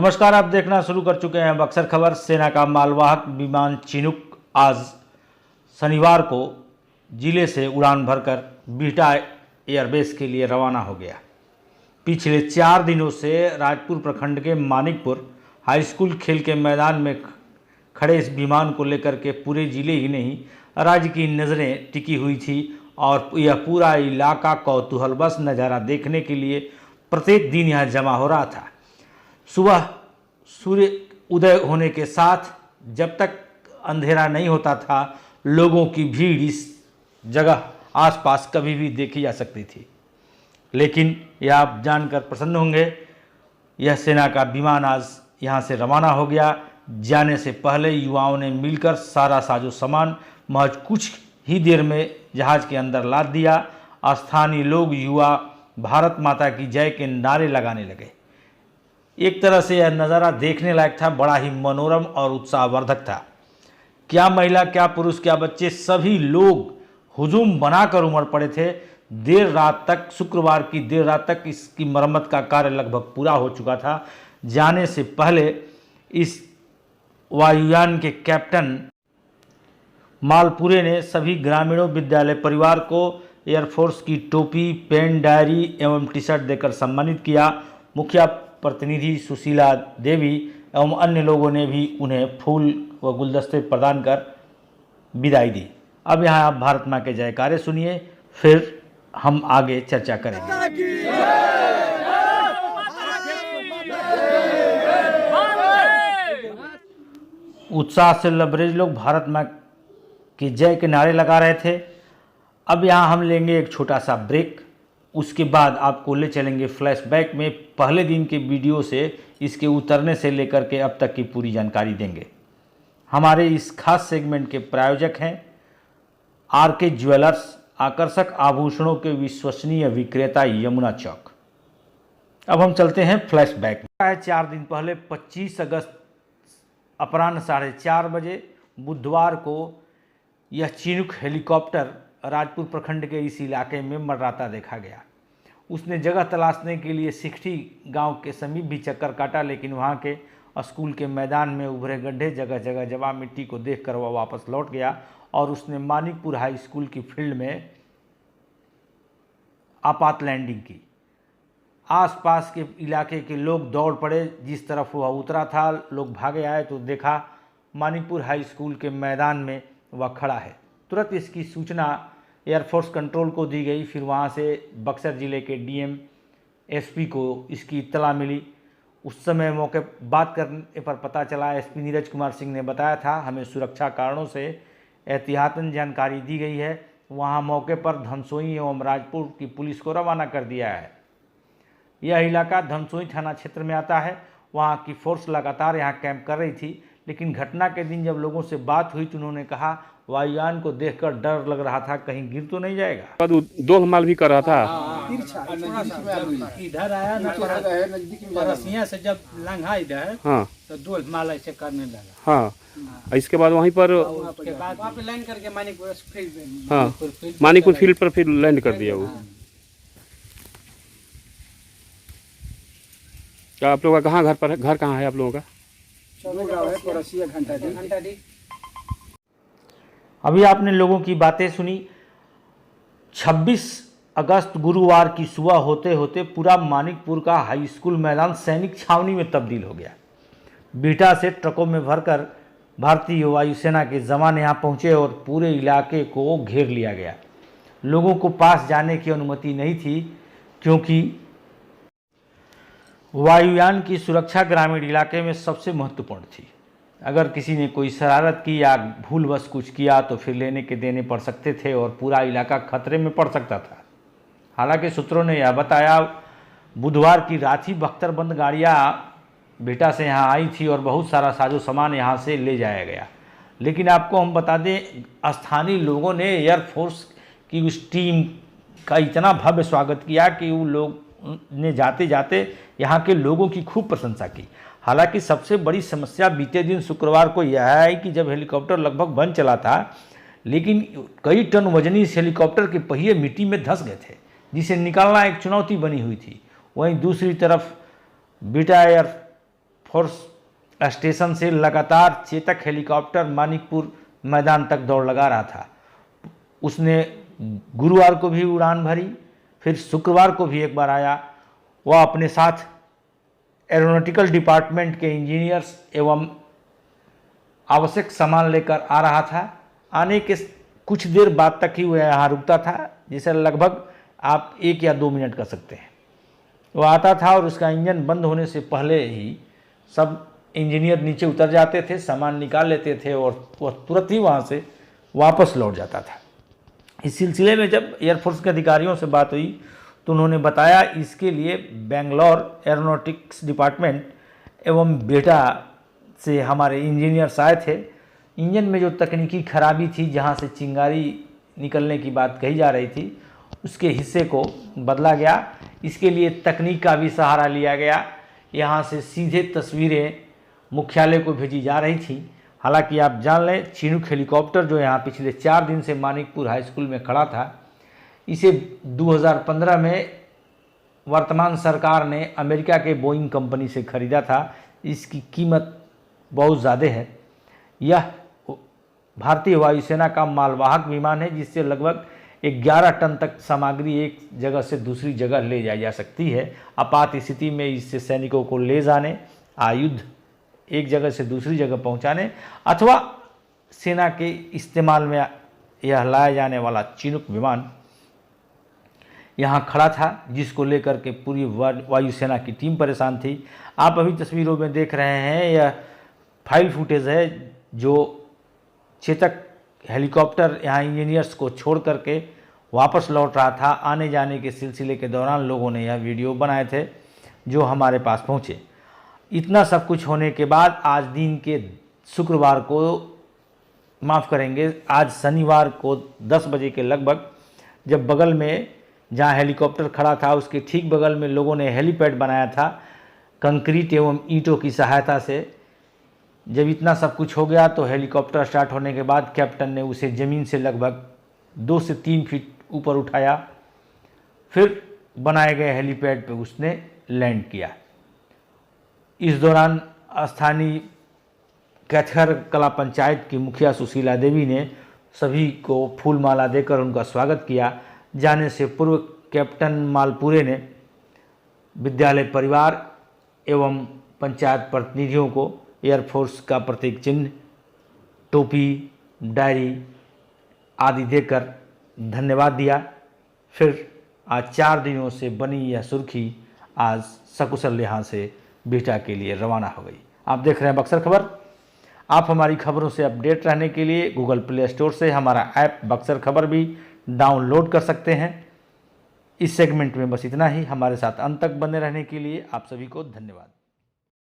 नमस्कार, आप देखना शुरू कर चुके हैं बक्सर खबर। सेना का मालवाहक विमान चिनूक आज शनिवार को जिले से उड़ान भरकर बिहटा एयरबेस के लिए रवाना हो गया। पिछले 4 दिनों से राजपुर प्रखंड के मानिकपुर हाई स्कूल खेल के मैदान में खड़े इस विमान को लेकर के पूरे जिले ही नहीं राज्य की नज़रें टिकी हुई थी और यह पूरा इलाका कौतूहलबस नज़ारा देखने के लिए प्रत्येक दिन यहाँ जमा हो रहा था। सुबह सूर्य उदय होने के साथ जब तक अंधेरा नहीं होता था, लोगों की भीड़ इस जगह आसपास कभी भी देखी जा सकती थी। लेकिन यह आप जानकर प्रसन्न होंगे, यह सेना का विमान आज यहाँ से रवाना हो गया। जाने से पहले युवाओं ने मिलकर सारा साजो सामान महज कुछ ही देर में जहाज़ के अंदर लाद दिया। स्थानीय लोग युवा भारत माता की जय के नारे लगाने लगे। एक तरह से यह नज़ारा देखने लायक था, बड़ा ही मनोरम और उत्साहवर्धक था। क्या महिला, क्या पुरुष, क्या बच्चे, सभी लोग हुजूम बनाकर उमड़ पड़े थे। देर रात तक, शुक्रवार की देर रात तक इसकी मरम्मत का कार्य लगभग पूरा हो चुका था। जाने से पहले इस वायुयान के कैप्टन मालपुरे ने सभी ग्रामीणों विद्यालय परिवार को एयरफोर्स की टोपी, पेन, डायरी एवं टी शर्ट देकर सम्मानित किया। मुखिया प्रतिनिधि सुशीला देवी एवं अन्य लोगों ने भी उन्हें फूल व गुलदस्ते प्रदान कर विदाई दी। अब यहाँ आप भारत माँ के जयकारे सुनिए, फिर हम आगे चर्चा करेंगे। उत्साह से लबरेज लोग भारत माँ की जय के नारे लगा रहे थे। अब यहाँ हम लेंगे एक छोटा सा ब्रेक, उसके बाद आपको ले चलेंगे फ्लैशबैक में। पहले दिन के वीडियो से इसके उतरने से लेकर के अब तक की पूरी जानकारी देंगे। हमारे इस खास सेगमेंट के प्रायोजक हैं आरके ज्वेलर्स, आकर्षक आभूषणों के विश्वसनीय विक्रेता यमुना चौक। अब हम चलते हैं फ्लैशबैक में। 4 दिन पहले 25 अगस्त अपराह्न 4:30 बजे बुधवार को यह चिनूक हेलीकॉप्टर राजपुर प्रखंड के इस इलाके में मंडराता देखा गया। उसने जगह तलाशने के लिए सिखठी गांव के समीप भी चक्कर काटा, लेकिन वहां के स्कूल के मैदान में उभरे गड्ढे, जगह जगह जमा मिट्टी को देखकर वह वापस लौट गया और उसने मानिकपुर हाई स्कूल की फील्ड में आपात लैंडिंग की। आसपास के इलाके के लोग दौड़ पड़े। जिस तरफ वह उतरा था, लोग भागे आए तो देखा मानिकपुर हाई स्कूल के मैदान में वह खड़ा है। तुरंत इसकी सूचना एयरफोर्स कंट्रोल को दी गई। फिर वहाँ से बक्सर ज़िले के डीएम एसपी को इसकी इत्तला मिली। उस समय मौके बात करने पर पता चला, एसपी नीरज कुमार सिंह ने बताया था, हमें सुरक्षा कारणों से एहतियातन जानकारी दी गई है। वहाँ मौके पर धनसोई एवं राजपुर की पुलिस को रवाना कर दिया है। यह इलाका धनसोई थाना क्षेत्र में आता है। वहाँ की फोर्स लगातार यहाँ कैंप कर रही थी, लेकिन घटना के दिन जब लोगों से बात हुई तो उन्होंने कहा वायुयान को देखकर डर लग रहा था, कहीं गिर तो नहीं जाएगा। दो माल भी कर रहा था। इधर आया ना, परसिया से जब लंघा इधर, हाँ, तो 2 माल ऐसे करने लगा। हाँ, इसके बाद वहीं पर उसके बाद वहाँ पे लैंड करके मानिकपुर फील्ड में, हाँ, मानिकपुर फील्ड पर फिर लैंड कर दिया वो। क्या आप लोगों का कहाँ घर कहाँ है आप लोगों का? घंटा। अभी आपने लोगों की बातें सुनी। 26 अगस्त गुरुवार की सुबह होते होते पूरा मानिकपुर का हाई स्कूल मैदान सैनिक छावनी में तब्दील हो गया। बिहटा से ट्रकों में भरकर भारतीय वायुसेना के जवान यहाँ पहुँचे और पूरे इलाके को घेर लिया गया। लोगों को पास जाने की अनुमति नहीं थी, क्योंकि वायुयान की सुरक्षा ग्रामीण इलाके में सबसे महत्वपूर्ण थी। अगर किसी ने कोई शरारत की या भूलवश कुछ किया तो फिर लेने के देने पड़ सकते थे और पूरा इलाका खतरे में पड़ सकता था। हालांकि सूत्रों ने यह बताया, बुधवार की रात ही बख्तरबंद गाड़ियाँ बिहटा से यहाँ आई थी और बहुत सारा साजो सामान यहाँ से ले जाया गया। लेकिन आपको हम बता दें, स्थानीय लोगों ने एयरफोर्स की उस टीम का इतना भव्य स्वागत किया कि वो लोग ने जाते जाते यहाँ के लोगों की खूब प्रशंसा की। हालांकि सबसे बड़ी समस्या बीते दिन शुक्रवार को यह है कि जब हेलीकॉप्टर लगभग बन चला था, लेकिन कई टन वजनी इस हेलीकॉप्टर के पहिए मिट्टी में धंस गए थे, जिसे निकालना एक चुनौती बनी हुई थी। वहीं दूसरी तरफ बिहटा एयर एयरफोर्स स्टेशन से लगातार चेतक हेलीकॉप्टर मानिकपुर मैदान तक दौड़ लगा रहा था। उसने गुरुवार को भी उड़ान भरी, फिर शुक्रवार को भी एक बार आया। वह अपने साथ एरोनॉटिकल डिपार्टमेंट के इंजीनियर्स एवं आवश्यक सामान लेकर आ रहा था। आने के कुछ देर बाद तक ही वह यहाँ रुकता था, जिसे लगभग आप 1 या 2 मिनट कर सकते हैं। वो आता था और उसका इंजन बंद होने से पहले ही सब इंजीनियर नीचे उतर जाते थे, सामान निकाल लेते थे और वह तुरंत ही वहाँ से वापस लौट जाता था। इस सिलसिले में जब एयरफोर्स के अधिकारियों से बात हुई तो उन्होंने बताया इसके लिए बेंगलोर एरोनॉटिक्स डिपार्टमेंट एवं बेटा से हमारे इंजीनियर्स आए थे। इंजन में जो तकनीकी खराबी थी, जहाँ से चिंगारी निकलने की बात कही जा रही थी, उसके हिस्से को बदला गया। इसके लिए तकनीक का भी सहारा लिया गया। यहाँ से सीधे तस्वीरें मुख्यालय को भेजी जा रही थी। हालांकि आप जान लें, चिनूक हेलीकॉप्टर जो यहाँ पिछले 4 दिन से मानिकपुर हाई स्कूल में खड़ा था, इसे 2015 में वर्तमान सरकार ने अमेरिका के बोइंग कंपनी से खरीदा था। इसकी कीमत बहुत ज़्यादा है। यह भारतीय वायुसेना का मालवाहक विमान है, जिससे लगभग 11 टन तक सामग्री एक जगह से दूसरी जगह ले जाई जा सकती है। आपात स्थिति में इससे सैनिकों को ले जाने, आयुध एक जगह से दूसरी जगह पहुंचाने अथवा सेना के इस्तेमाल में यह लाया जाने वाला चिनूक विमान यहाँ खड़ा था, जिसको लेकर के पूरी वायुसेना की टीम परेशान थी। आप अभी तस्वीरों में देख रहे हैं, यह फाइल फुटेज है जो चेतक हेलीकॉप्टर यहाँ इंजीनियर्स को छोड़ करके वापस लौट रहा था। आने जाने के सिलसिले के दौरान लोगों ने यह वीडियो बनाए थे जो हमारे पास पहुँचे। इतना सब कुछ होने के बाद आज दिन के शुक्रवार को, माफ़ करेंगे, आज शनिवार को 10 बजे के लगभग, जब बगल में जहाँ हेलीकॉप्टर खड़ा था उसके ठीक बगल में लोगों ने हेलीपैड बनाया था कंक्रीट एवं ईंटों की सहायता से। जब इतना सब कुछ हो गया तो हेलीकॉप्टर स्टार्ट होने के बाद कैप्टन ने उसे ज़मीन से लगभग 2 से 3 फीट ऊपर उठाया, फिर बनाए गए हेलीपैड पर उसने लैंड किया। इस दौरान स्थानीय कैथर कला पंचायत की मुखिया सुशीला देवी ने सभी को फूल माला देकर उनका स्वागत किया। जाने से पूर्व कैप्टन मालपुरे ने विद्यालय परिवार एवं पंचायत प्रतिनिधियों को एयरफोर्स का प्रतीक चिन्ह, टोपी, डायरी आदि देकर धन्यवाद दिया। फिर आज 4 दिनों से बनी यह सुर्खी आज सकुशल यहाँ से बिहटा के लिए रवाना हो गई। आप देख रहे हैं बक्सर खबर। आप हमारी खबरों से अपडेट रहने के लिए गूगल प्ले स्टोर से हमारा ऐप बक्सर खबर भी डाउनलोड कर सकते हैं। इस सेगमेंट में बस इतना ही। हमारे साथ अंत तक बने रहने के लिए आप सभी को धन्यवाद।